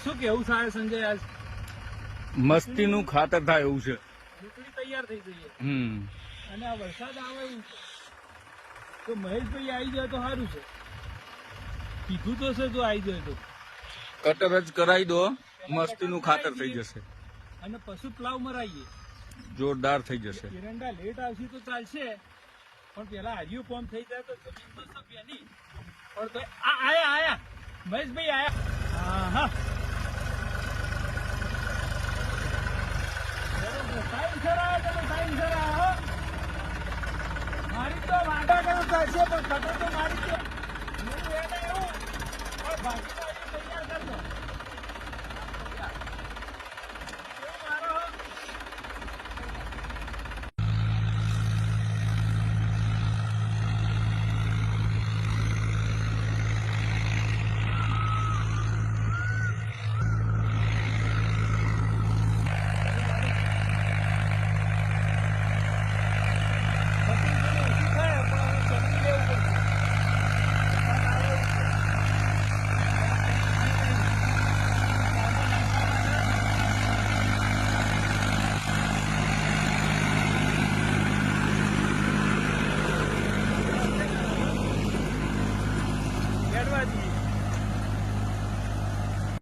શું કેવું થાય સંજય? આજ મસ્તીનું ખાતર થાય એવું છે. રોટલી તૈયાર થઈ જઈએ હમ અને આ વરસાદ આવે એવું તો મહેશભાઈ આવી જાય તો સારું છે. કીધું તો છે જો આવી જાય તો કટર જ કરાવી દો, મસ્તીનું ખાતર થઈ જશે, અને પશુ પ્લાવ મરાઈએ, જોરદાર થઈ જશે. એરંડા લેટ આવશે તો ચાલશે, પણ પેલા હાર્યું કોમ થઈ જાય તો જમીન તો સભ્ય નહીં. પણ તો આયા મહેશભાઈ આયા. હા હા